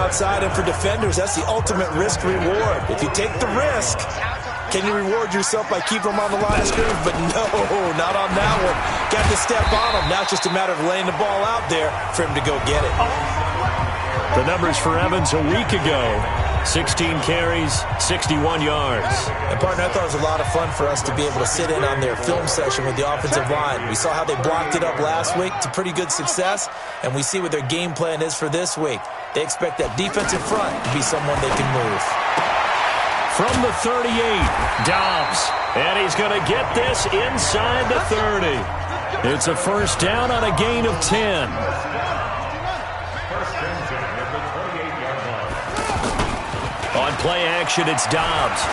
outside, and for defenders, that's the ultimate risk reward. If you take the risk, can you reward yourself by keeping them on the line of scrimmage? But no, not on that one. Got to step on them. Now it's just a matter of laying the ball out there for him to go get it. The numbers for Evans a week ago: 16 carries, 61 yards. And, partner, I thought it was a lot of fun for us to be able to sit in on their film session with the offensive line. We saw how they blocked it up last week to pretty good success, and we see what their game plan is for this week. They expect that defensive front to be someone they can move. From the 38, Dobbs, and he's going to get this inside the 30. It's a first down on a gain of 10. On play action, it's Dobbs.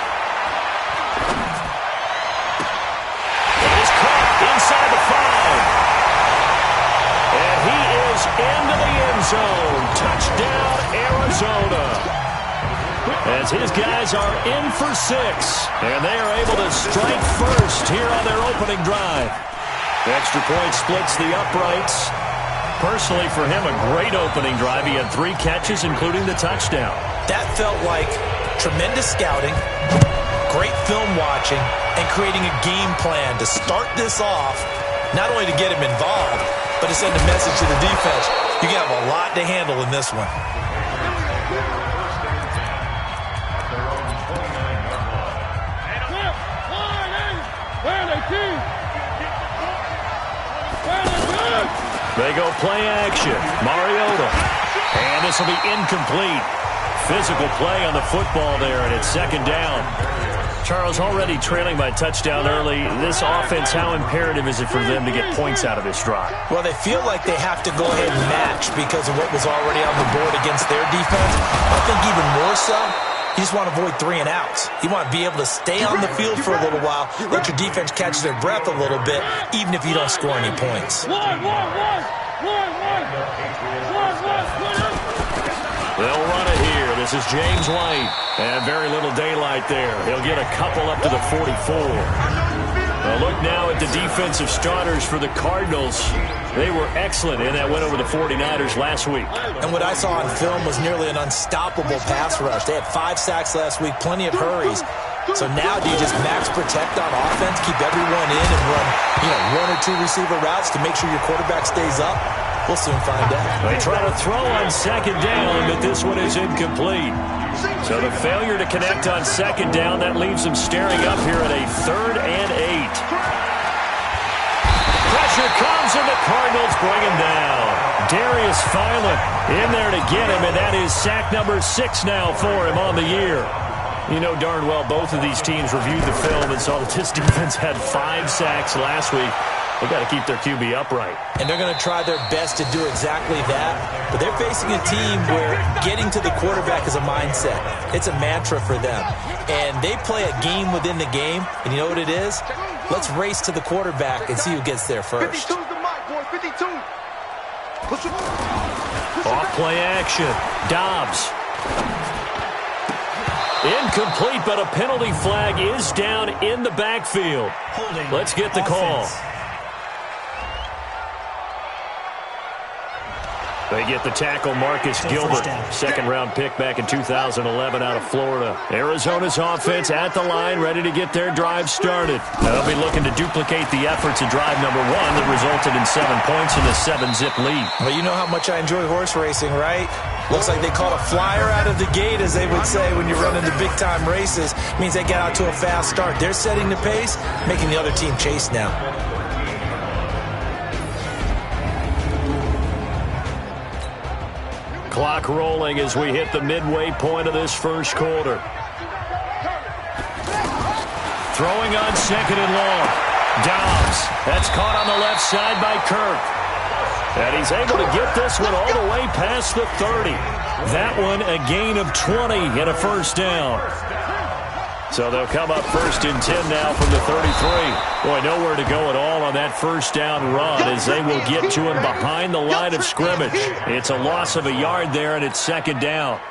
It is caught inside the 5. And he is into the end zone. Touchdown, Arizona. As his guys are in for 6. And they are able to strike first here on their opening drive. The extra point splits the uprights. Personally, for him, a great opening drive. He had 3 catches, including the touchdown. That felt like tremendous scouting, great film watching, and creating a game plan to start this off, not only to get him involved, but to send a message to the defense. You have a lot to handle in this one. They go play action. Mariota. And this will be incomplete. Physical play on the football there, and it's second down. Charles, already trailing by touchdown early. This offense, how imperative is it for them to get points out of this drive? Well, they feel like they have to go ahead and match because of what was already on the board against their defense. I think even more so, you just want to avoid 3 and outs. You want to be able to stay on the field for a little while, let your defense catch their breath a little bit, even if you don't score any points. They'll run it here. This is James White. And very little daylight there. He'll get a couple up to the 44. Now look now at the defensive starters for the Cardinals. They were excellent in that win over the 49ers last week. And what I saw on film was nearly an unstoppable pass rush. They had 5 sacks last week, plenty of hurries. So now do you just max protect on offense, keep everyone in and run 1 or 2 receiver routes to make sure your quarterback stays up? We'll soon find out. They try to throw on second down, but this one is incomplete. So the failure to connect on second down, that leaves them staring up here at a 3rd and 8. Pressure comes, and the Cardinals bring him down. Darius Philon in there to get him, and that is sack number 6 now for him on the year. You know darn well both of these teams reviewed the film and saw that this defense had 5 sacks last week. They've got to keep their QB upright. And they're going to try their best to do exactly that. But they're facing a team where getting to the quarterback is a mindset. It's a mantra for them. And they play a game within the game. And you know what it is? Let's race to the quarterback and see who gets there first. Off play action. Dobbs. Incomplete, but a penalty flag is down in the backfield. Let's get the call. They get the tackle, Marcus Gilbert, 2nd-round pick back in 2011 out of Florida. Arizona's offense at the line, ready to get their drive started. They'll be looking to duplicate the efforts of drive number 1 that resulted in 7 points and a 7-zip lead. Well, you know how much I enjoy horse racing, right? Looks like they caught a flyer out of the gate, as they would say when you're running the big-time races. It means they get out to a fast start. They're setting the pace, making the other team chase now. Clock rolling as we hit the midway point of this first quarter. Throwing on 2nd and long. Dobbs. That's caught on the left side by Kirk. And he's able to get this one all the way past the 30. That one a gain of 20 and a first down. So they'll come up 1st and 10 now from the 33. Boy, nowhere to go at all on that first down run as they will get to him behind the line of scrimmage. It's a loss of a yard there, and it's 2nd down.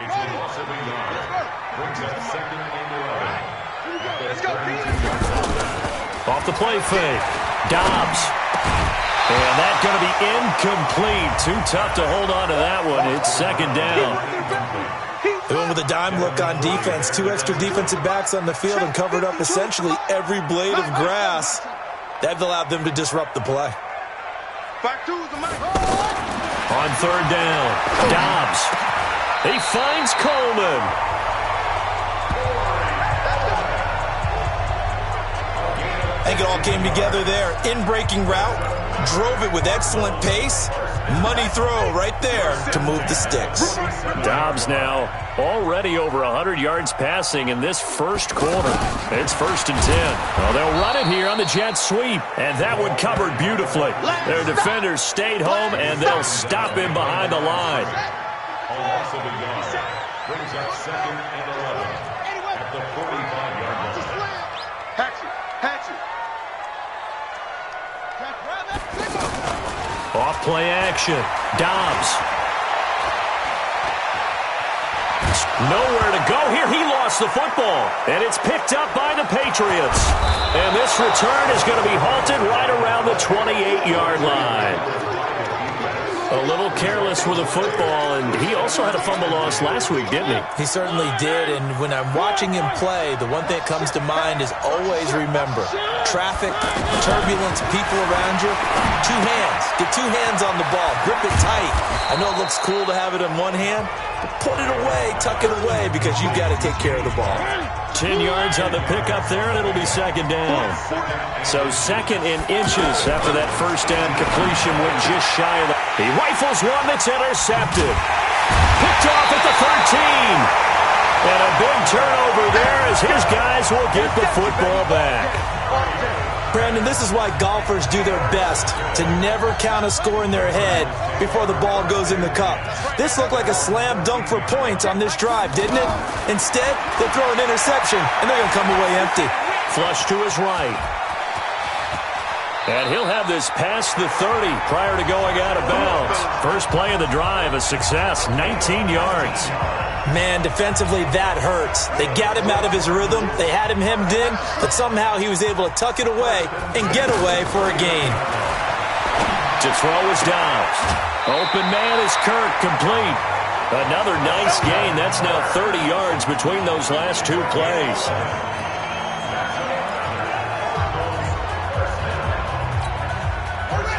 Off the play fake. Dobbs. And that's going to be incomplete. Too tough to hold on to that one. It's 2nd down. with a dime look on defense. 2 extra defensive backs on the field and covered up essentially every blade of grass. That allowed them to disrupt the play. On third down, Dobbs. He finds Coleman. I think it all came together there. In-breaking route, drove it with excellent pace. Money throw right there to move the sticks. Dobbs now already over 100 yards passing in this first quarter. It's 1st and 10. Well, they'll run it here on the jet sweep, and that one covered beautifully. Their defenders stayed home, and they'll stop him behind the line. Brings up 2nd and 11 at the 45-yard line. Off play action. Dobbs. Nowhere to go here. He lost the football. And it's picked up by the Patriots. And this return is going to be halted right around the 28-yard line. A little careless with the football, and he also had a fumble loss last week, didn't he? He certainly did, and when I'm watching him play, the one thing that comes to mind is always remember, traffic, turbulence, people around you, 2 hands. Get 2 hands on the ball. Grip it tight. I know it looks cool to have it in one hand, but put it away, tuck it away, because you've got to take care of the ball. 10 yards on the pickup there, and it'll be 2nd down. So 2nd in inches after that first down completion went just shy of the... He rifles one that's intercepted. Picked off at the 13. And a big turnover there as his guys will get the football back. Brandon, this is why golfers do their best to never count a score in their head before the ball goes in the cup. This looked like a slam dunk for points on this drive, didn't it? Instead, they throw an interception, and they're going to come away empty. Flush to his right. And he'll have this past the 30 prior to going out of bounds. First play of the drive, a success, 19 yards. Man, defensively, that hurts. They got him out of his rhythm. They had him hemmed in, but somehow he was able to tuck it away and get away for a gain. To throw is Dobbs. Open man is Kirk, complete. Another nice gain. That's now 30 yards between those last 2 plays.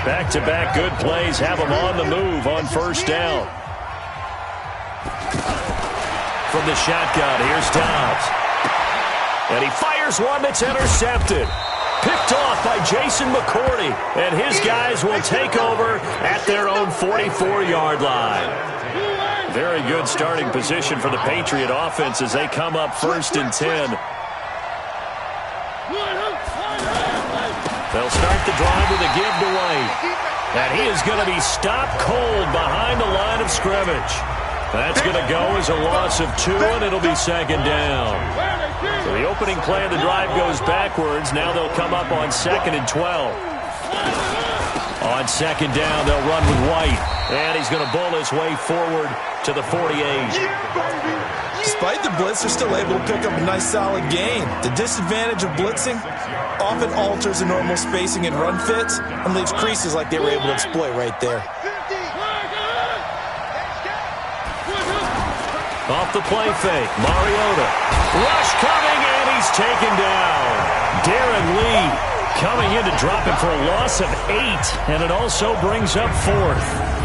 Back-to-back good plays have them on the move on first down. From the shotgun, here's Dobbs. And he fires one that's intercepted. Picked off by Jason McCourty. And his guys will take over at their own 44-yard line. Very good starting position for the Patriot offense as they come up 1st and 10. They'll start the drive with a give to White. And he is going to be stopped cold behind the line of scrimmage. That's going to go as a loss of 2, and it'll be 2nd down. So the opening play of the drive goes backwards. Now they'll come up on 2nd and 12. On 2nd down, they'll run with White. And he's going to bull his way forward to the 48. Despite the blitz, they're still able to pick up a nice solid gain. The disadvantage of blitzing often alters the normal spacing and run fits and leaves creases like they were able to exploit right there. Off the play fake, Mariota. Rush coming, and he's taken down. Darren Lee coming in to drop him for a loss of 8, and it also brings up 4th.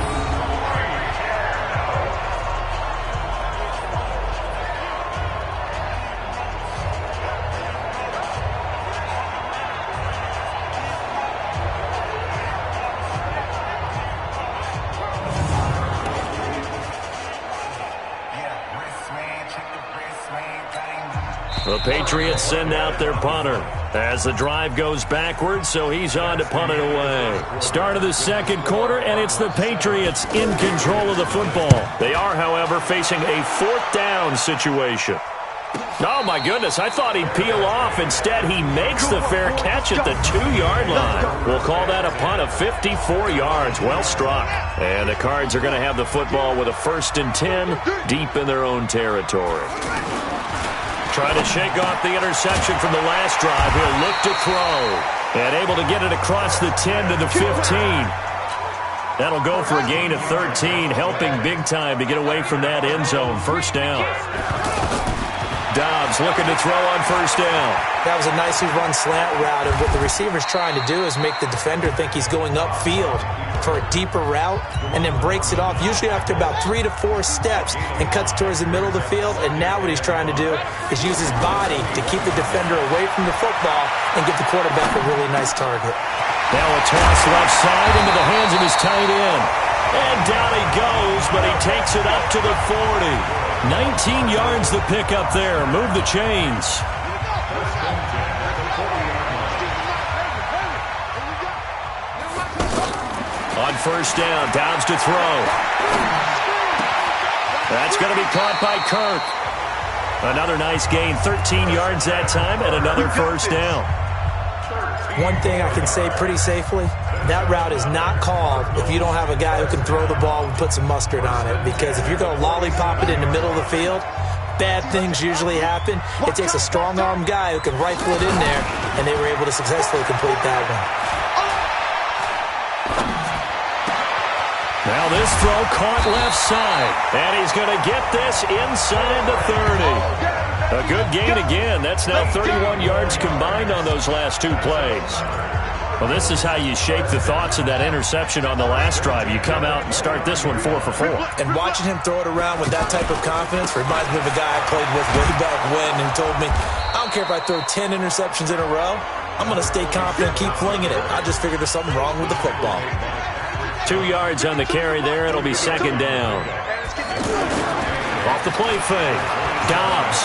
The Patriots send out their punter as the drive goes backwards, so he's on to punt it away. Start of the 2nd quarter, and it's the Patriots in control of the football. They are, however, facing a 4th down situation. Oh, my goodness, I thought he'd peel off. Instead, he makes the fair catch at the 2-yard line. We'll call that a punt of 54 yards. Well struck. And the Cards are going to have the football with a 1st and 10 deep in their own territory. Trying to shake off the interception from the last drive. He'll look to throw. And able to get it across the 10 to the 15. That'll go for a gain of 13, helping big time to get away from that end zone. First down. Dobbs looking to throw on first down. That was a nicely run slant route, and what the receiver's trying to do is make the defender think he's going upfield for a deeper route, and then breaks it off, usually after about 3 to 4 steps, and cuts towards the middle of the field. And now what he's trying to do is use his body to keep the defender away from the football and get the quarterback a really nice target. Now a toss left side into the hands of his tight end. And down he goes, but he takes it up to the 40. 19 yards to pick up there. Move the chains. On first down, Dobbs to throw. That's going to be caught by Kirk. Another nice gain, 13 yards that time, and another first down. One thing I can say pretty safely, that route is not called if you don't have a guy who can throw the ball and put some mustard on it. Because if you're going to lollipop it in the middle of the field, bad things usually happen. It takes a strong-arm guy who can rifle it in there, and they were able to successfully complete that one. Now this throw caught left side, and he's going to get this inside the 30. A good gain again. That's now 31 yards combined on those last 2 plays. Well, this is how you shape the thoughts of that interception on the last drive. You come out and start this one 4 for 4. And watching him throw it around with that type of confidence reminds me of a guy I played with way back when who told me, I don't care if I throw 10 interceptions in a row, I'm going to stay confident and keep flinging it. I just figured there's something wrong with the football. 2 yards on the carry there. It'll be second down. Off the play fake. Dobbs.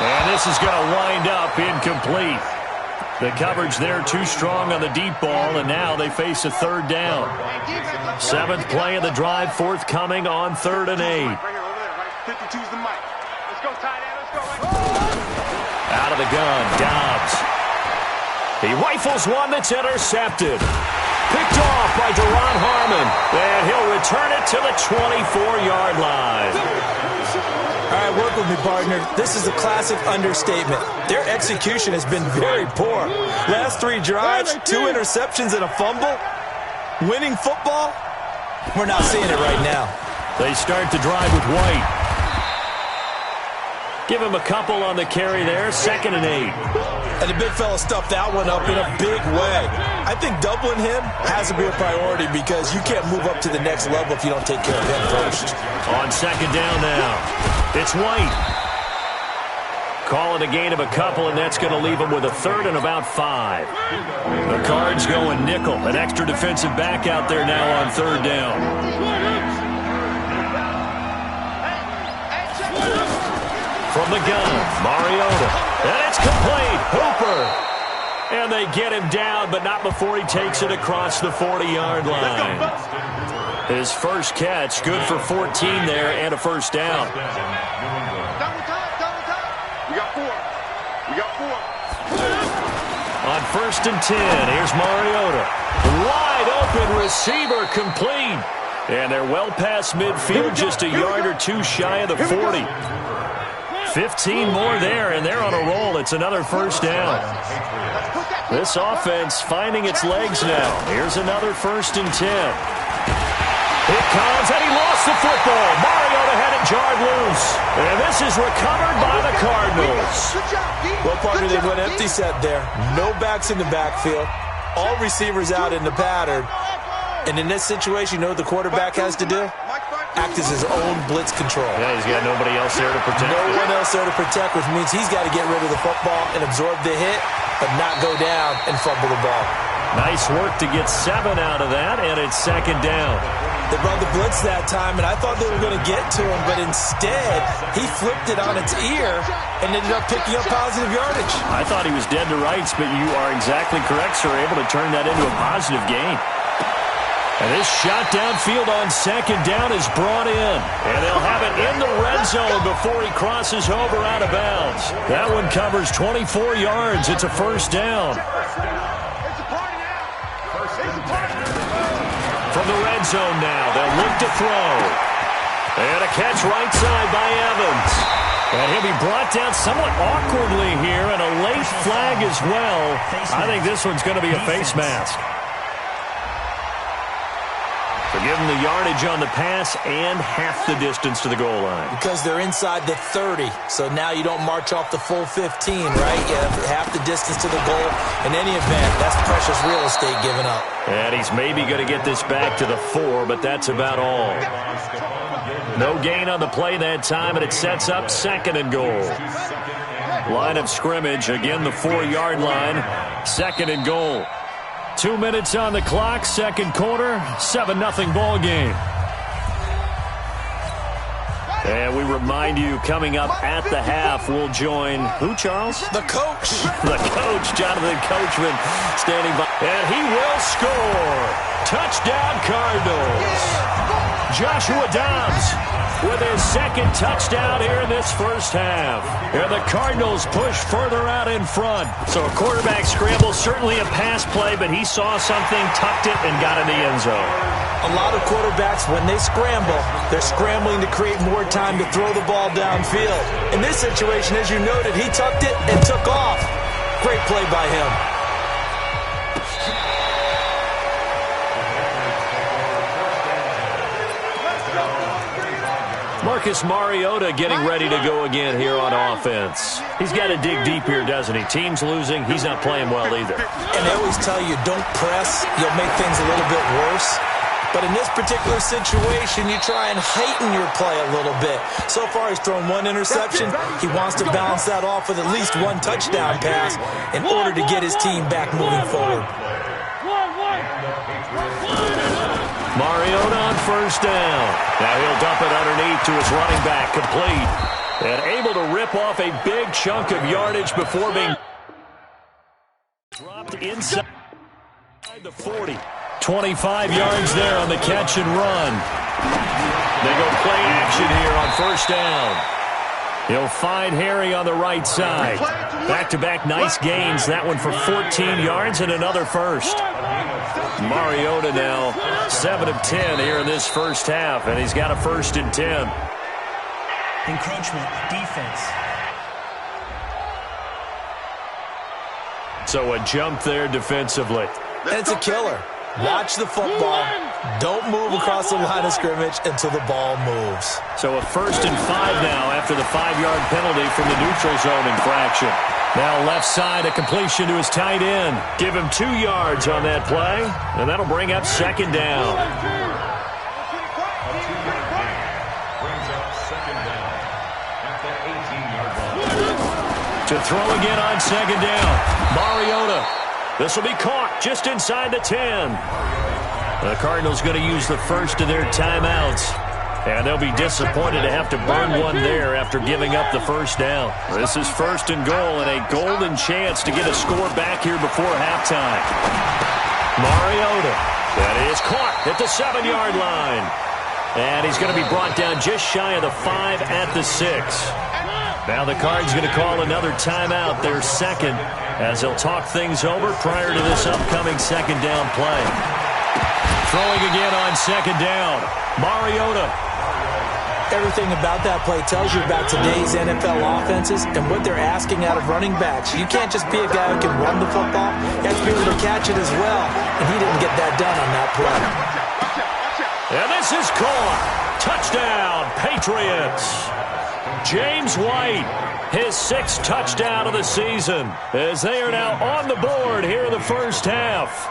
And this is going to wind up incomplete. The coverage there too strong on the deep ball, and now they face a third down. 7th play of the drive, forthcoming on 3rd and 8. Out of the gun, Dobbs. He rifles one that's intercepted. Picked off by Deron Harmon, and he'll return it to the 24-yard line. All right, work with me, partner. This is a classic understatement. Their execution has been very poor. Last 3 drives, 2 interceptions and a fumble. Winning football? We're not seeing it right now. They start the drive with White. Give him a couple on the carry there, 2nd and 8. And the big fella stuffed that one up in a big way. I think doubling him has to be a priority because you can't move up to the next level if you don't take care of him first. On 2nd down now, it's White. Calling a gain of a couple, and that's going to leave him with a 3rd and about 5. The Cards going nickel. An extra defensive back out there now on 3rd down. From the gun, Mariota. And it's complete. Hooper. And they get him down, but not before he takes it across the 40-yard line. His first catch, good for 14 there and a first down. We got 4. On 1st and 10, here's Mariota. Wide open receiver, complete. And they're well past midfield, just a yard or 2 shy of the 40. 15 more there, and they're on a roll. It's another first down. This offense finding its legs now. Here's another 1st and 10. It comes, and he lost the football. Mariota had it jarred loose. And this is recovered by the Cardinals. Well, partner, they went empty set there. No backs in the backfield. All receivers out in the pattern. And in this situation, you know what the quarterback has to do? Act as his own blitz control. Yeah, he's got nobody else there to protect. No one else there to protect, which means he's got to get rid of the football and absorb the hit, but not go down and fumble the ball. Nice work to get 7 out of that, and it's 2nd down. They brought the blitz that time, and I thought they were going to get to him, but instead, he flipped it on its ear and ended up picking up positive yardage. I thought he was dead to rights, but you are exactly correct, sir, able to turn that into a positive gain. And this shot downfield on 2nd down is brought in. And they'll have it in the red zone before he crosses over out of bounds. That one covers 24 yards. It's a first down. From the red zone now, they'll look to throw. And a catch right side by Evans. And he'll be brought down somewhat awkwardly here, and a late flag as well. I think this one's going to be a face mask. give them the yardage on the pass and half the distance to the goal line. Because they're inside the 30, so now you don't march off the full 15, right? You have half the distance to the goal. In any event, that's precious real estate given up. And he's maybe going to get this back to the 4, but that's about all. No gain on the play that time, and it sets up 2nd and goal. Line of scrimmage, again the 4-yard line, 2nd and goal. 2 minutes on the clock, 2nd quarter, 7-0 ball game. And we remind you, coming up at the half, we'll join who, Charles? The coach. The coach, Jonathan Coachman, standing by. And he will score. Touchdown, Cardinals. Joshua Dobbs with his 2nd touchdown here in this first half. And the Cardinals push further out in front. So a quarterback scramble, certainly a pass play, but he saw something, tucked it, and got in the end zone. A lot of quarterbacks, when they scramble, they're scrambling to create more time to throw the ball downfield. In this situation, as you noted, he tucked it and took off. Great play by him. Marcus Mariota getting ready to go again here on offense. He's got to dig deep here, doesn't he? Team's losing. He's not playing well either. And they always tell you, don't press. You'll make things a little bit worse. But in this particular situation, you try and heighten your play a little bit. So far, he's thrown 1 interception. He wants to balance that off with at least 1 touchdown pass in order to get his team back moving forward. Mariota on 1st down. Now he'll dump it underneath to his running back, complete. And able to rip off a big chunk of yardage before being dropped inside the 40. 25 yards there on the catch and run. They go play action here on 1st down. He'll find Harry on the right side. Back-to-back nice gains. That one for 14 yards and another first. Mariota now 7 of 10 here in this first half, and he's got a 1st and 10. Encroachment, defense. So a jump there defensively. And it's a killer. Watch the football. Don't move across the line of scrimmage until the ball moves. So a 1st and 5 now after the 5-yard penalty from the neutral zone infraction. Now left side, a completion to his tight end. Give him 2 yards on that play, and that'll bring up 2nd down. Brings up 2nd down at the 18-yard line. To throw again on 2nd down. Mariota. This will be caught just inside the 10. The Cardinals going to use the first of their timeouts. And they'll be disappointed to have to burn one there after giving up the 1st down. This is 1st and goal and a golden chance to get a score back here before halftime. Mariota. That is caught at the 7-yard line. And he's going to be brought down just shy of the 5 at the 6. Now the Cards going to call another timeout, their 2nd, as they'll talk things over prior to this upcoming 2nd down play. Throwing again on 2nd down. Mariota. Everything about that play tells you about today's NFL offenses and what they're asking out of running backs. You can't just be a guy who can run the football. You have to be able to catch it as well. And he didn't get that done on that play. And this is caught. Touchdown, Patriots. James White, his 6th touchdown of the season, as they are now on the board here in the first half.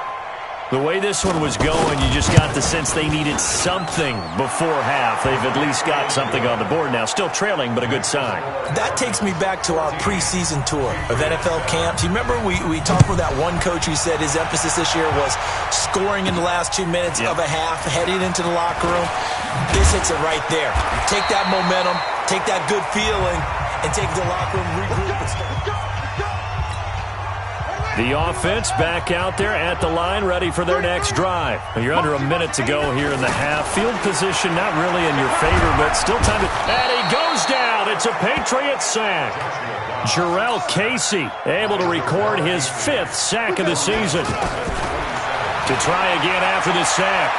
The way this one was going, you just got the sense they needed something before half. They've at least got something on the board now. Still trailing, but a good sign. That takes me back to our preseason tour of NFL camps. You remember we talked with that one coach who said his emphasis this year was scoring in the last 2 minutes of a half, heading into the locker room. This hits it right there. Take that momentum, take that good feeling, and take the locker room, regroup, and start. The offense back out there at the line, ready for their next drive. You're under a minute to go here in the half. Field position not really in your favor, but still time to... And he goes down. It's a Patriot sack. Jarrell Casey able to record his 5th sack of the season. To try again after the sack.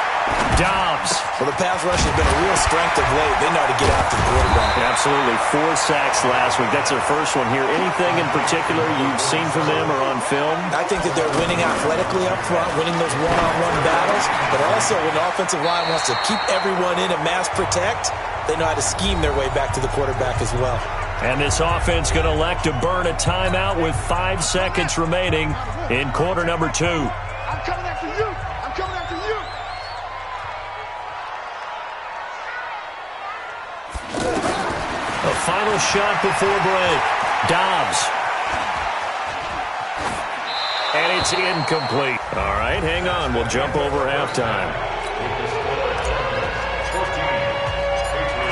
Dobbs. Well, the pass rush has been a real strength of late. They know how to get after the quarterback. Absolutely. 4 sacks last week. That's their first one here. Anything in particular you've seen from them or on film? I think that they're winning athletically up front, winning those one-on-one battles, but also when the offensive line wants to keep everyone in and mass protect, they know how to scheme their way back to the quarterback as well. And this offense going to elect to burn a timeout with 5 seconds remaining in quarter number 2. I'm coming after you. I'm coming after you. A final shot before break. Dobbs. And it's incomplete. All right, hang on. We'll jump over halftime.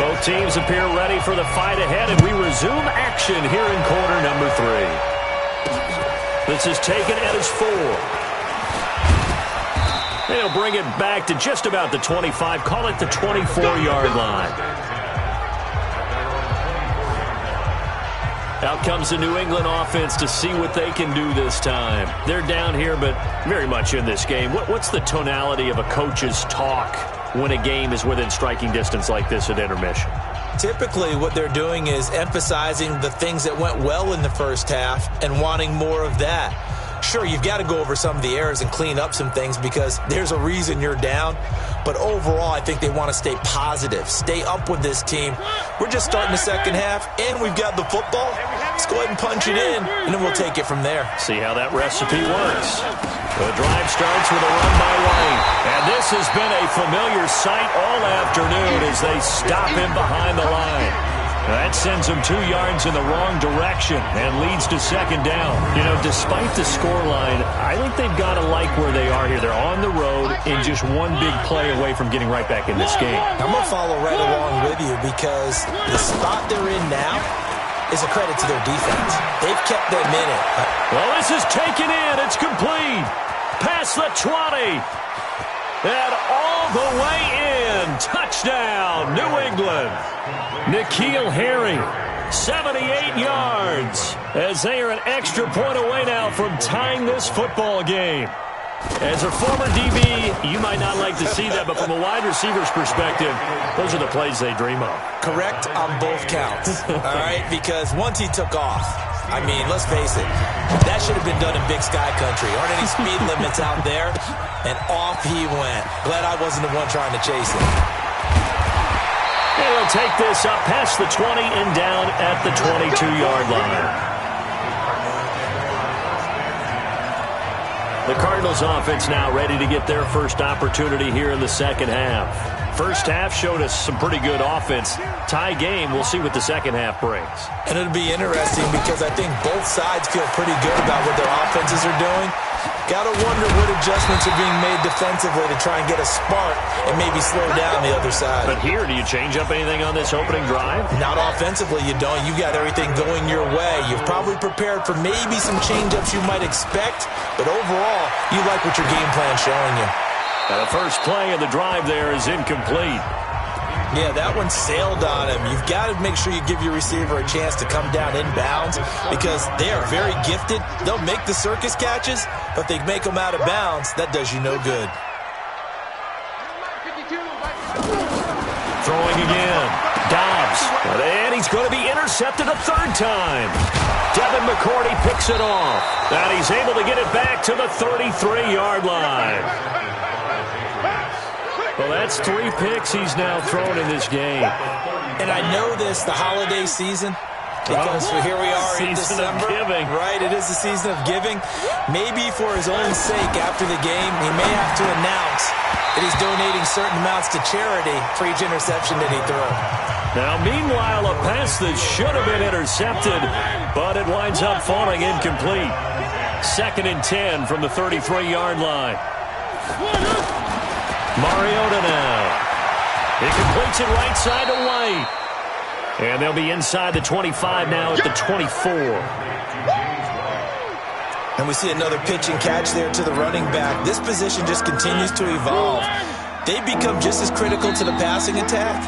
Both teams appear ready for the fight ahead, and we resume action here in quarter number 3. This is taken at his 4. They'll bring it back to just about the 25. Call it the 24-yard line. Out comes the New England offense to see what they can do this time. They're down here, but very much in this game. What's the tonality of a coach's talk when a game is within striking distance like this at intermission? Typically, what they're doing is emphasizing the things that went well in the first half and wanting more of that. Sure, you've got to go over some of the errors and clean up some things because there's a reason you're down. But overall, I think they want to stay positive, stay up with this team. We're just starting the second half, and we've got the football. Let's go ahead and punch it in, and then we'll take it from there. See how that recipe works. The drive starts with a run by White. And this has been a familiar sight all afternoon as they stop him behind the line. That sends them 2 yards in the wrong direction and leads to second down. You know, despite the scoreline, I think they've got to like where they are here. They're on the road and just one big play away from getting right back in this game. I'm going to follow right along with you because the spot they're in now is a credit to their defense. They've kept them in it. Well, this is taken in. It's complete. Past the 20. And all the way in. Touchdown, New England. N'Keal Harry, 78 yards, as they are an extra point away now from tying this football game. As a former DB, you might not like to see that, but from a wide receiver's perspective, those are the plays they dream of. Correct on both counts, all right? Because once he took off, I mean, let's face it, that should have been done in Big Sky Country. Aren't any speed limits out there? And off he went. Glad I wasn't the one trying to chase him. They'll take this up past the 20 and down at the 22-yard line. The Cardinals offense now ready to get their first opportunity here in the second half. First half showed us some pretty good offense. Tie game, we'll see what the second half brings. And it'll be interesting because I think both sides feel pretty good about what their offenses are doing. Got to wonder what adjustments are being made defensively to try and get a spark and maybe slow down the other side. But here, do you change up anything on this opening drive? Not offensively, you don't. You got everything going your way. You've probably prepared for maybe some change-ups you might expect, but overall, you like what your game plan's showing you. And the first play of the drive there is incomplete. Yeah, that one sailed on him. You've got to make sure you give your receiver a chance to come down inbounds because they are very gifted. They'll make the circus catches, but they make them out of bounds. That does you no good. Throwing again. Dobbs. And he's going to be intercepted a third time. Devin McCourty picks it off. And he's able to get it back to the 33-yard line. Well, that's 3 picks he's now thrown in this game. And I know this, the holiday season, because here we are in December. Of giving. Right, it is the season of giving. Maybe for his own sake after the game, he may have to announce that he's donating certain amounts to charity for each interception that he throws. Now, meanwhile, a pass that should have been intercepted, but it winds up falling incomplete. 2nd and 10 from the 33-yard line. Mariota now. He completes it right side to White. And they'll be inside the 25 now at the 24. And we see another pitch and catch there to the running back. This position just continues to evolve. They become just as critical to the passing attack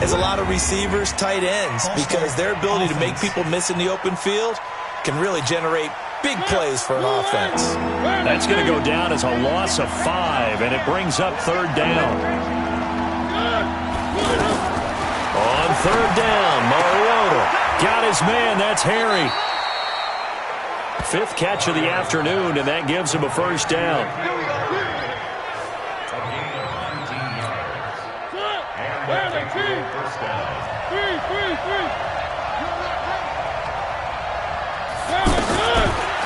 as a lot of receivers, tight ends, because their ability to make people miss in the open field can really generate big plays for an offense. That's going to go down as a loss of 5, and it brings up 3rd down. On 3rd down, Got his man. That's Harry. 5th catch of the afternoon, and that gives him a first down.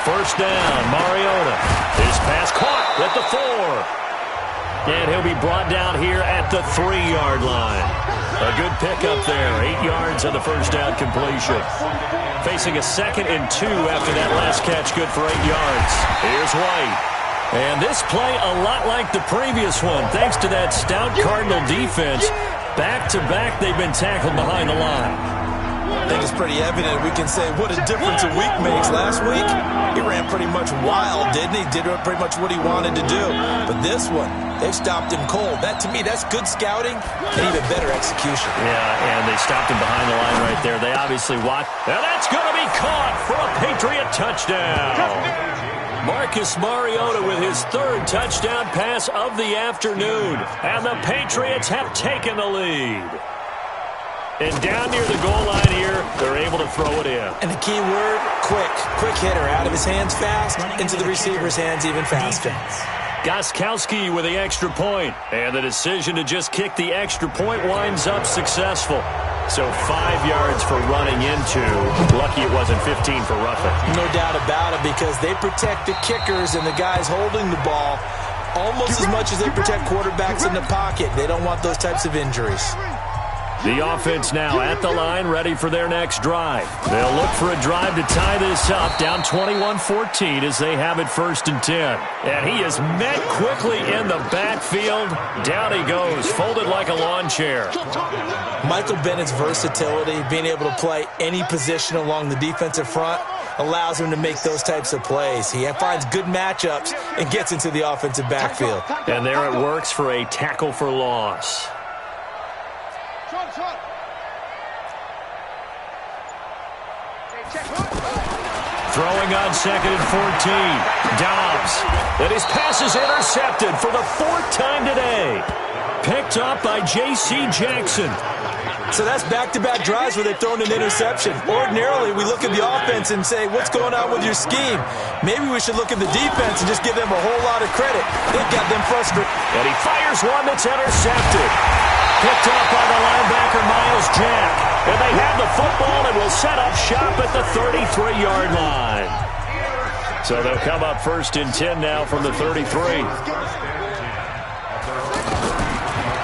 First down, Mariota. His pass caught at the 4. And he'll be brought down here at the 3-yard line. A good pickup there. 8 yards on the first down completion. Facing a 2nd and 2 after that last catch. Good for 8 yards. Here's White. And this play a lot like the previous one. Thanks to that stout Cardinal defense. Back-to-back, they've been tackled behind the line. I think it's pretty evident. We can say what a difference a week makes. Last week, he ran pretty much wild, didn't he? Did pretty much what he wanted to do. But this one, they've stopped him cold. That, to me, that's good scouting and even better execution. Yeah, and they stopped him behind the line right there. They obviously watched. Now that's going to be caught for a Patriot touchdown. Marcus Mariota with his 3rd touchdown pass of the afternoon. And the Patriots have taken the lead. And down near the goal line here, they're able to throw it in. And the key word, quick. Quick hitter. Out of his hands fast, into the receiver's hands even faster. Gostkowski with the extra point. And the decision to just kick the extra point winds up successful. So 5 yards for running into. Lucky it wasn't 15 for roughing. No doubt about it, because they protect the kickers and the guys holding the ball almost as much as they protect quarterbacks in the pocket. They don't want those types of injuries. The offense now at the line, ready for their next drive. They'll look for a drive to tie this up, down 21-14 as they have it 1st and 10. And he is met quickly in the backfield. Down he goes, folded like a lawn chair. Michael Bennett's versatility, being able to play any position along the defensive front, allows him to make those types of plays. He finds good matchups and gets into the offensive backfield. And there it works for a tackle for loss. Throwing on 2nd and 14. Dobbs. And his pass is intercepted for the 4th time today. Picked up by J.C. Jackson. So that's back-to-back drives where they've thrown an interception. Ordinarily, we look at the offense and say, what's going on with your scheme? Maybe we should look at the defense and just give them a whole lot of credit. They've got them frustrated. And he fires one that's intercepted. Picked up by the linebacker, Miles Jack. And they have the football and will set up shop at the 33-yard line. So they'll come up 1st and 10 now from the 33.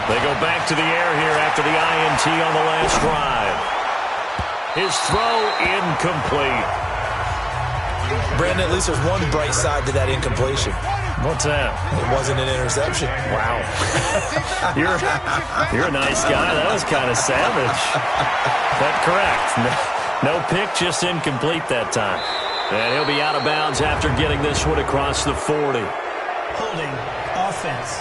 They go back to the air here after the INT on the last drive. His throw incomplete. Brandon, at least there's one bright side to that incompletion. What's that? It wasn't an interception. Wow. You're a nice guy. That was kind of savage. But correct. No pick, just incomplete that time. And he'll be out of bounds after getting this one across the 40. Holding offense.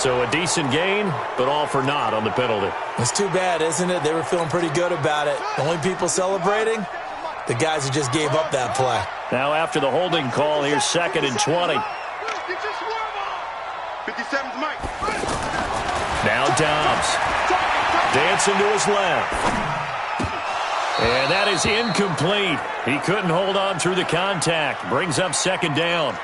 So a decent gain, but all for naught on the penalty. It's too bad, isn't it? They were feeling pretty good about it. The only people celebrating, the guys who just gave up that play. Now after the holding call, here's 2nd and 20. Now Dobbs. Dancing to his left. And that is incomplete. He couldn't hold on through the contact. Brings up 2nd down.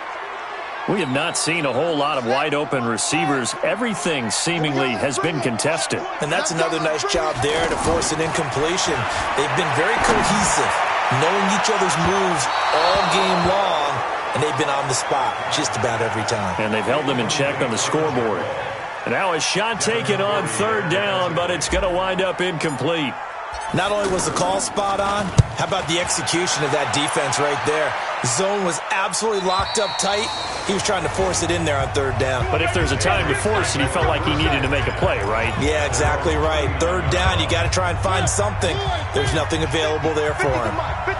We have not seen a whole lot of wide-open receivers. Everything seemingly has been contested. And that's another nice job there to force an incompletion. They've been very cohesive, knowing each other's moves all game long, and they've been on the spot just about every time. And they've held them in check on the scoreboard. And now a shot taken on 3rd down, but it's going to wind up incomplete. Not only was the call spot on, how about the execution of that defense right there? The zone was absolutely locked up tight. He was trying to force it in there on 3rd down. But if there's a time to force it, he felt like he needed to make a play, right? Yeah, exactly right. 3rd down, you got to try and find something. There's nothing available there for him.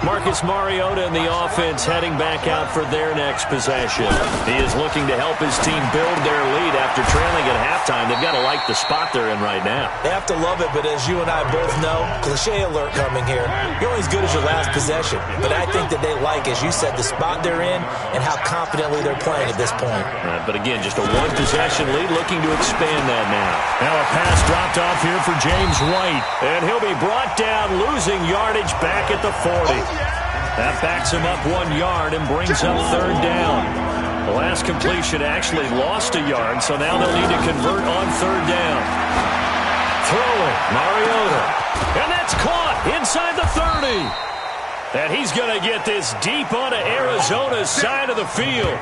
Marcus Mariota and the offense heading back out for their next possession. He is looking to help his team build their lead after trailing at halftime. They've They've got to like the spot they're in right now. They have to love it, but as you and I both know, cliche alert coming here, you're only as good as your last possession. But I think that they like, as you said, the spot they're in and how confidently they're playing at this point. But again, just a one-possession lead, looking to expand that now. Now a pass dropped off here for James White, and he'll be brought down, losing yardage back at the 40. That backs him up 1 yard and brings up third down. The last completion actually lost a yard, so now they'll need to convert on third down. Throwing, Mariota. And that's caught inside the 30. And he's going to get this deep onto Arizona's side of the field.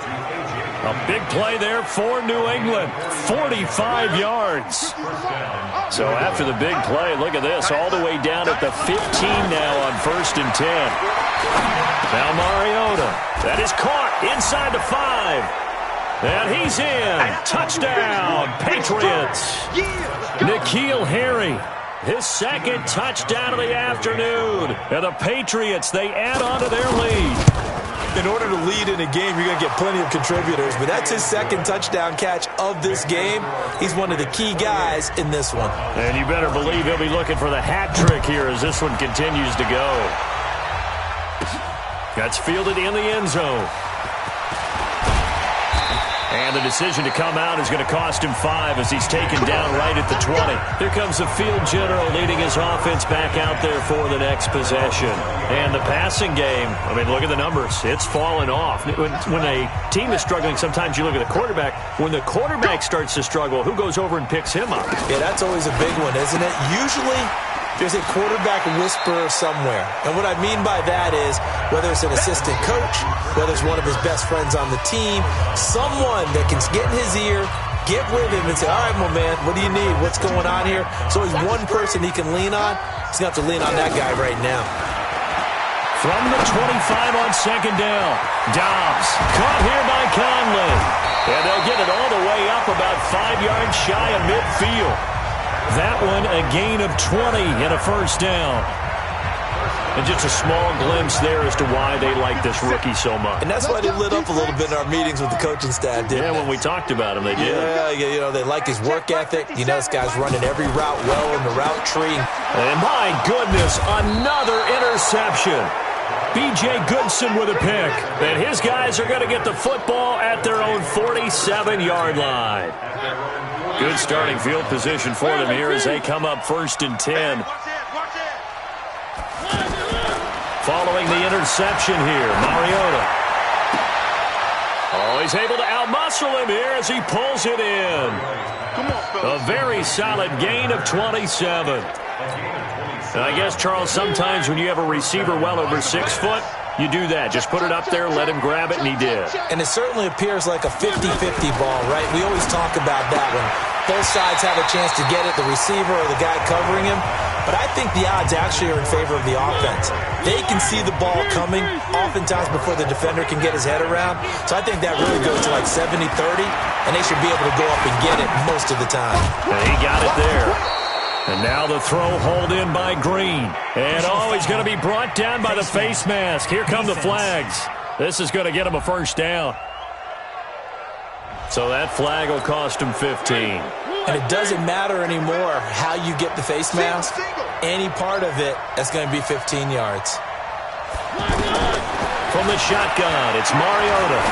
A big play there for New England. 45 yards. So after the big play, look at this, all the way down at the 15 now on 1st and 10. Now Mariota. That is caught inside the 5. And he's in. Touchdown, Patriots. N'Keal Harry, his second touchdown of the afternoon. And the Patriots, they add on to their lead. In order to lead in a game, you're going to get plenty of contributors, but that's his second touchdown catch of this game. He's one of the key guys in this one. And you better believe he'll be looking for the hat trick here as this one continues to go. That's fielded in the end zone. And the decision to come out is going to cost him 5 as he's taken down right at the 20. Here comes the field general leading his offense back out there for the next possession. And the passing game, I mean, look at the numbers. It's fallen off. When a team is struggling, sometimes you look at the quarterback. When the quarterback starts to struggle, who goes over and picks him up? Yeah, that's always a big one, isn't it? Usually there's a quarterback whisperer somewhere. And what I mean by that is whether it's an assistant coach, whether it's one of his best friends on the team, someone that can get in his ear, get with him and say, all right, my man, what do you need? What's going on here? So he's one person he can lean on. He's going to have to lean on that guy right now. From the 25 on second down, Dobbs caught here by Conley. And they'll get it all the way up about 5 yards shy of midfield. That one a gain of 20 and a first down. And just a small glimpse there as to why they like this rookie so much. And that's why they lit up a little bit in our meetings with the coaching staff, didn't they? Yeah, when we talked about him, they did. Yeah, you know, they like his work ethic. You know, this guy's running every route well in the route tree. And my goodness, another interception. B.J. Goodson with a pick. And his guys are going to get the football at their own 47-yard line. Good starting field position for them here as they come up 1st and 10. Following the interception here, Mariota. Oh, he's able to outmuscle him here as he pulls it in. A very solid gain of 27. And I guess, Charles, sometimes when you have a receiver well over 6 foot, you do that. Just put it up there, let him grab it, and he did. And it certainly appears like a 50-50 ball, right? We always talk about that when both sides have a chance to get it, the receiver or the guy covering him. But I think the odds actually are in favor of the offense. They can see the ball coming oftentimes before the defender can get his head around. So I think that really goes to like 70-30, and they should be able to go up and get it most of the time. And he got it there. And now the throw hauled in by Green. And, oh, he's going to be brought down by the face mask. Here come the flags. This is going to get him a first down. So that flag will cost him 15. And it doesn't matter anymore how you get the face mask. Any part of it, that's going to be 15 yards. From the shotgun, it's Mariota.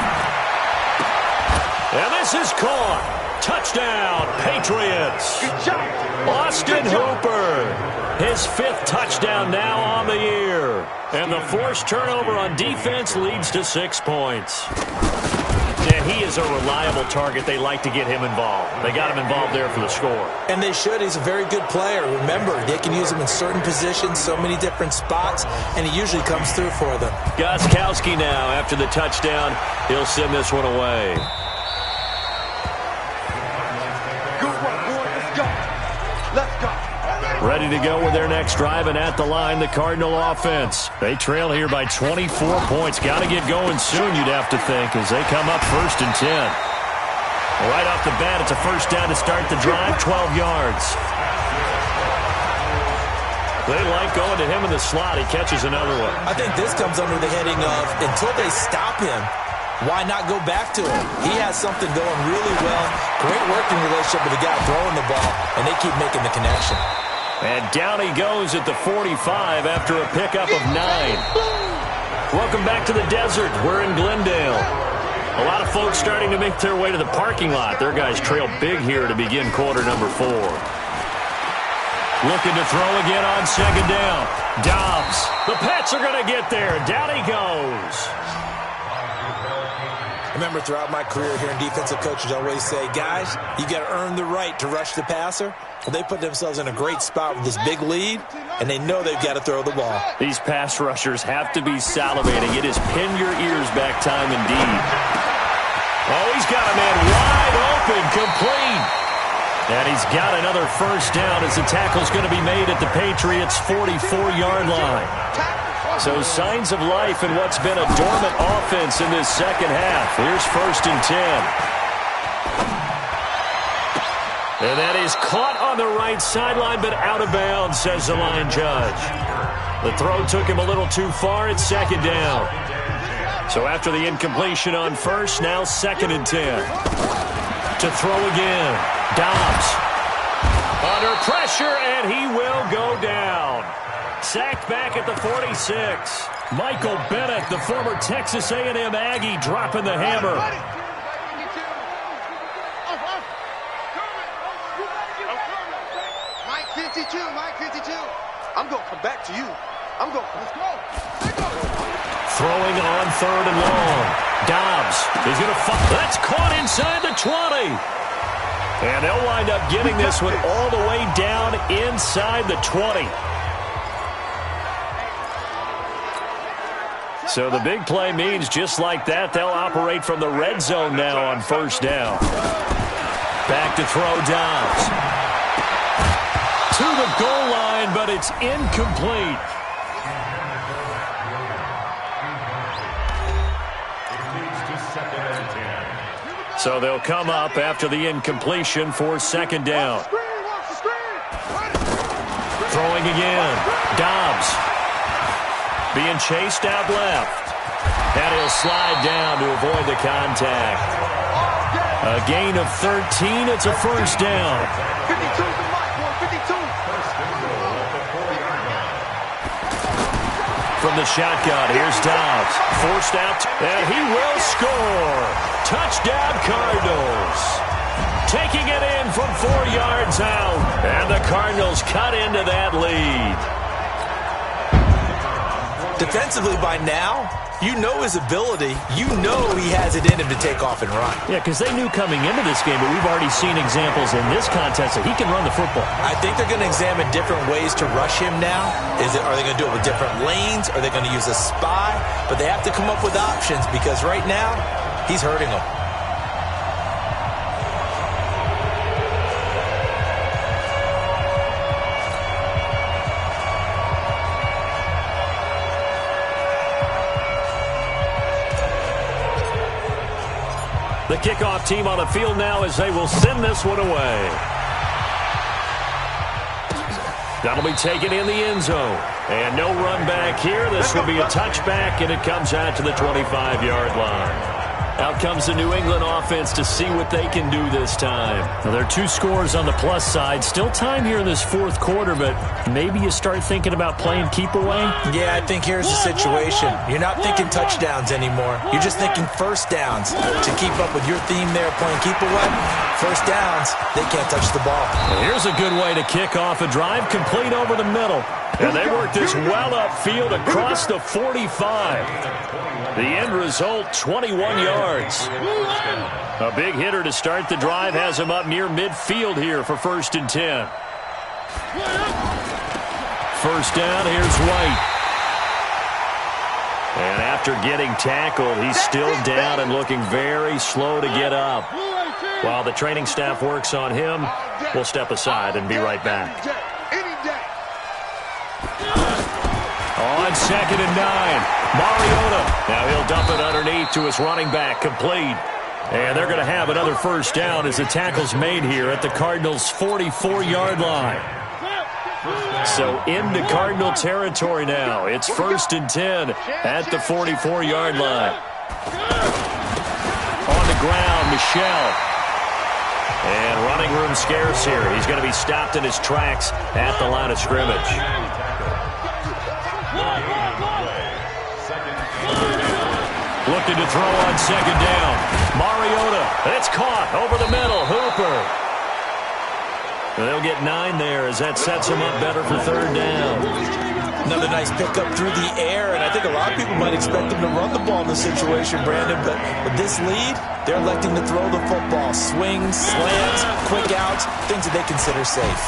And this is caught. Touchdown, Patriots. Austin Hooper, his 5th touchdown now on the year. And the forced turnover on defense leads to 6 points. Yeah, he is a reliable target. They like to get him involved. They got him involved there for the score. And they should. He's a very good player. Remember, they can use him in certain positions, so many different spots, and he usually comes through for them. Gostkowski now, after the touchdown, he'll send this one away. Ready to go with their next drive, and at the line, the Cardinal offense. They trail here by 24 points. Got to get going soon, you'd have to think, as they come up 1st and 10. Right off the bat, it's a first down to start the drive, 12 yards. They like going to him in the slot. He catches another one. I think this comes under the heading of, until they stop him, Why not go back to him? He has something going really well. Great working relationship with the guy throwing the ball, and they keep making the connection. And down he goes at the 45 after a pickup of 9. Welcome back to the desert. We're in Glendale. A lot of folks starting to make their way to the parking lot. Their guys trail big here to begin quarter number 4. Looking to throw again on second down. Dobbs. The Pats are going to get there. Down he goes. I remember throughout my career hearing defensive coaches always say, guys, you got to earn the right to rush the passer. Well, they put themselves in a great spot with this big lead, and they know they've got to throw the ball. These pass rushers have to be salivating. It is pin your ears back time indeed. Oh, he's got a man wide open, complete. And he's got another first down as the tackle's going to be made at the Patriots' 44-yard line. So signs of life in what's been a dormant offense in this second half. Here's 1st and 10. And that is caught on the right sideline, but out of bounds, says the line judge. The throw took him a little too far. It's 2nd down. So after the incompletion on 1st, now 2nd and 10. To throw again. Dobbs. Under pressure, and he will go down. Sacked back at the 46. Michael Bennett, the former Texas A&M Aggie, dropping the hammer. Mike 52, Mike 52. I'm going to come back to you. Let's go. Throwing on 3rd and long. Dobbs is going to fight. That's caught inside the 20. And they'll wind up getting this one all the way down inside the 20. So the big play means just like that, they'll operate from the red zone now on 1st down. Back to throw Dobbs. To the goal line, but it's incomplete. So they'll come up after the incompletion for 2nd down. Throwing again. Dobbs. Being chased out left. And he'll slide down to avoid the contact. A gain of 13. It's a 1st down. 52 to Mike, 52. From the shotgun, here's Dobbs. Forced out, and he will score. Touchdown, Cardinals. Taking it in from 4 yards out. And the Cardinals cut into that lead. Defensively by now, you know his ability. You know he has it in him to take off and run. Yeah, because they knew coming into this game, but we've already seen examples in this contest that he can run the football. I think they're going to examine different ways to rush him now. Are they going to do it with different lanes? Are they going to use a spy? But they have to come up with options because right now, he's hurting them. The kickoff team on the field now as they will send this one away. That'll be taken in the end zone. And no run back here. This will be a touchback, and it comes out to the 25-yard line. Out comes the New England offense to see what they can do this time. Now, there are 2 scores on the plus side. Still time here in this 4th quarter, but maybe you start thinking about playing keep away? Yeah, I think here's the situation. You're not thinking touchdowns anymore. You're just thinking 1st downs. To keep up with your theme there, playing keep away, 1st downs, they can't touch the ball. Here's a good way to kick off a drive complete over the middle. And they work this well upfield across the 45. The end result, 21 yards. A big hitter to start the drive has him up near midfield here for 1st and 10. 1st down, here's White. And after getting tackled, he's still down and looking very slow to get up. While the training staff works on him, we'll step aside and be right back. On 2nd and 9. Mariota. Now he'll dump it underneath to his running back. Complete. And they're going to have another 1st down as the tackle's made here at the Cardinals' 44-yard line. So into Cardinal territory now. It's 1st and 10 at the 44-yard line. ground. Michel. And running room scarce here. He's going to be stopped in his tracks at the line of scrimmage. Looking to throw on second down. Mariota. It's caught over the middle. Hooper. They'll get 9 there as that sets him up better for third down. Another nice pickup through the air, and I think a lot of people might expect them to run the ball in this situation, Brandon, but with this lead, they're electing to throw the football. Swings, slants, quick outs, things that they consider safe.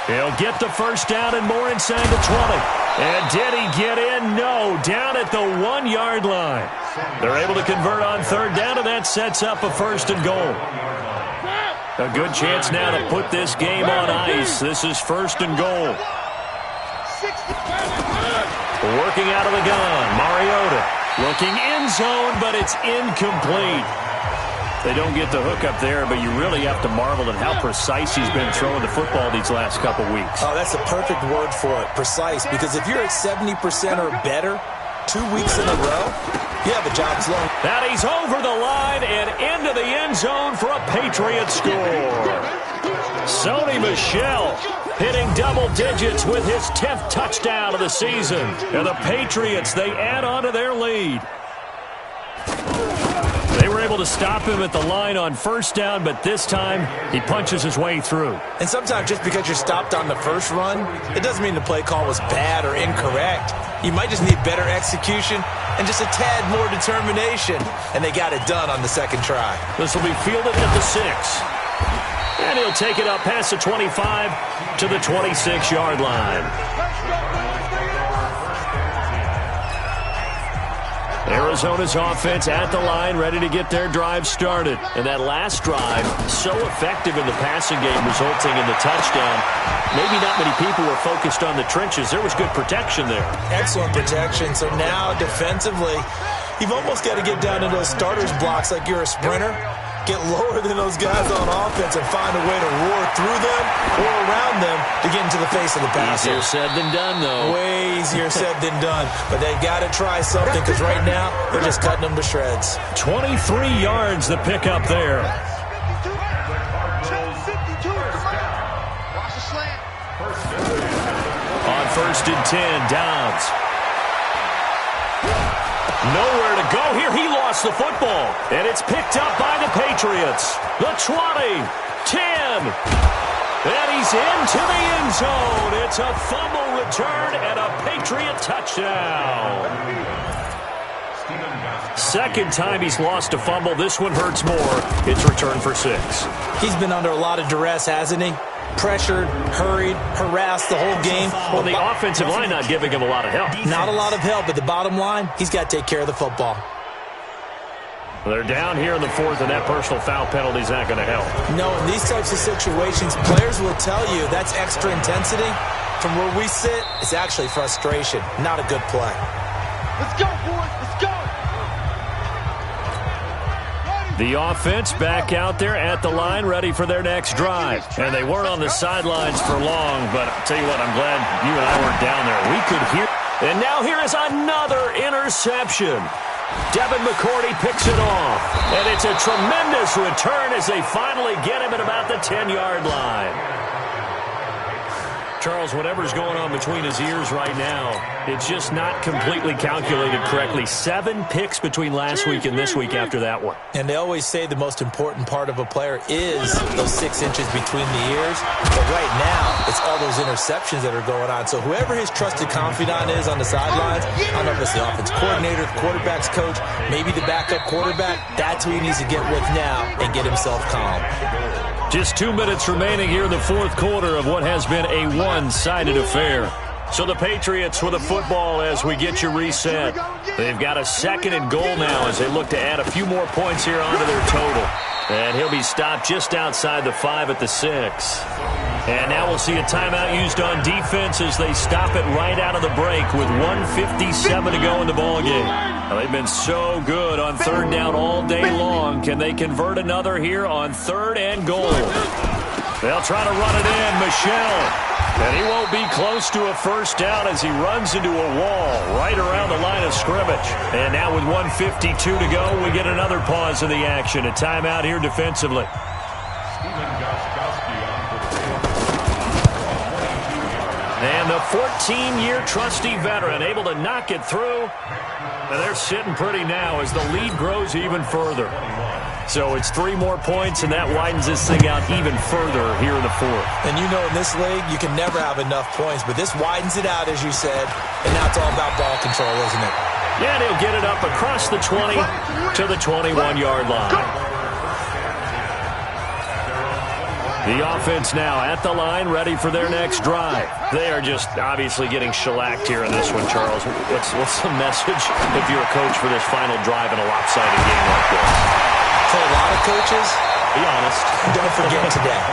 He'll get the first down and more inside the 20. And did he get in? No, down at the 1-yard line. They're able to convert on third down, and that sets up a first and goal. A good chance now to put this game on ice. This is first and goal. Working out of the gun, Mariota. Looking end zone, but it's incomplete. They don't get the hook up there, but you really have to marvel at how precise he's been throwing the football these last couple weeks. Oh, that's the perfect word for it, precise, because if you're at 70% or better 2 weeks in a row, you have a job slow. That he's over the line and into the end zone for a Patriot score. Sony Michel hitting double digits with his 10th touchdown of the season. And the Patriots, they add on to their lead. They were able to stop him at the line on first down, but this time he punches his way through. And sometimes just because you're stopped on the first run, it doesn't mean the play call was bad or incorrect. You might just need better execution and just a tad more determination. And they got it done on the second try. This will be fielded at the 6. And he'll take it up past the 25 to the 26-yard line. Arizona's offense at the line, ready to get their drive started. And that last drive, so effective in the passing game, resulting in the touchdown. Maybe not many people were focused on the trenches. There was good protection there. Excellent protection. So now, defensively, you've almost got to get down to those starters blocks like you're a sprinter. Get lower than those guys on offense and find a way to roar through them or around them to get into the face of the passer. Easier said than done, though. Way easier said than done. But they've got to try something because right now they're just cutting them to shreds. 23 yards the pickup there. On first and 10, Downs. Nowhere to go here. He lost the football. And it's picked up by the Patriots. The 20, 10. And he's into the end zone. It's a fumble return and a Patriot touchdown. Second time he's lost a fumble. This one hurts more. It's returned for 6. He's been under a lot of duress, hasn't he? Pressured, hurried, harassed the whole game. Well, the offensive line not giving him a lot of help. Not a lot of help, but the bottom line, he's got to take care of the football. They're down here in the 4th, and that personal foul penalty is not going to help. No, in these types of situations, players will tell you that's extra intensity. From where we sit, it's actually frustration, not a good play. Let's go, boys. Let's go. The offense back out there at the line, ready for their next drive. And they weren't on the sidelines for long, but I'll tell you what, I'm glad you and I weren't down there. We could hear. And now here is another interception. Devin McCourty picks it off. And it's a tremendous return as they finally get him at about the 10-yard line. Charles, whatever's going on between his ears right now, it's just not completely calculated correctly. 7 picks between last week and this week after that one. And they always say the most important part of a player is those 6 inches between the ears. But right now, it's all those interceptions that are going on. So whoever his trusted confidant is on the sidelines, I don't know if it's the offense coordinator, the quarterback's coach, maybe the backup quarterback, that's who he needs to get with now and get himself calm. Just 2 minutes remaining here in the 4th quarter of what has been a one-sided affair. So the Patriots with the football as we get you reset. They've got a 2nd and goal now as they look to add a few more points here onto their total. And he'll be stopped just outside the 5 at the 6. And now we'll see a timeout used on defense as they stop it right out of the break with 1:57 to go in the ballgame. Now, they've been so good on third down all day long. Can they convert another here on 3rd and goal? They'll try to run it in. Michel. And he won't be close to a first down as he runs into a wall right around the line of scrimmage. And now with 1:52 to go, we get another pause in the action. A timeout here defensively. And the 14-year trusty veteran able to knock it through. And they're sitting pretty now as the lead grows even further. So it's 3 more points, and that widens this thing out even further here in the fourth. And you know in this league, you can never have enough points, but this widens it out, as you said, and now it's all about ball control, isn't it? Yeah, and he'll get it up across the 20 to the 21-yard line. The offense now at the line, ready for their next drive. They are just obviously getting shellacked here in this one, Charles. What's the message if you're a coach for this final drive in a lopsided game like this? For a lot of coaches, be honest, don't forget today.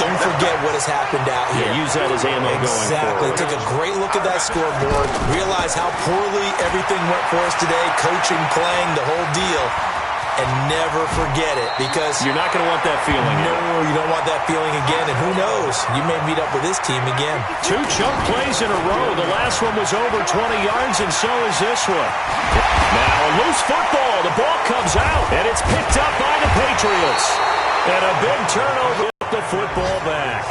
Don't forget what has happened out here. Yeah, use that as ammo going forward. Exactly. Take a great look at that scoreboard. Realize how poorly everything went for us today. Coaching, playing, the whole deal. And never forget it, because you're not going to want that feeling. No, you don't want that feeling again. And who knows? You may meet up with this team again. 2 chunk plays in a row. The last one was over 20 yards, and so is this one. Now a loose football. The ball comes out, and it's picked up by the Patriots. And a big turnover with the football back.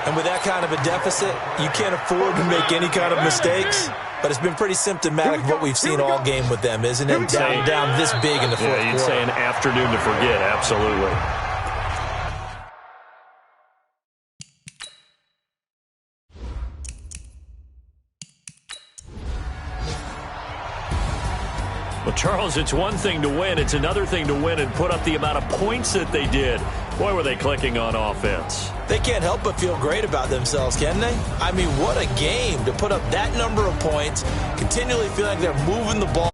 And with that kind of a deficit, you can't afford to make any kind of mistakes. But it's been pretty symptomatic of what we've seen all game with them, isn't it? Down this big in the fourth quarter. Yeah, you'd say an afternoon to forget, absolutely. Well, Charles, it's one thing to win. It's another thing to win and put up the amount of points that they did. Boy, were they clicking on offense. They can't help but feel great about themselves, can they? I mean, what a game to put up that number of points, continually feeling like they're moving the ball.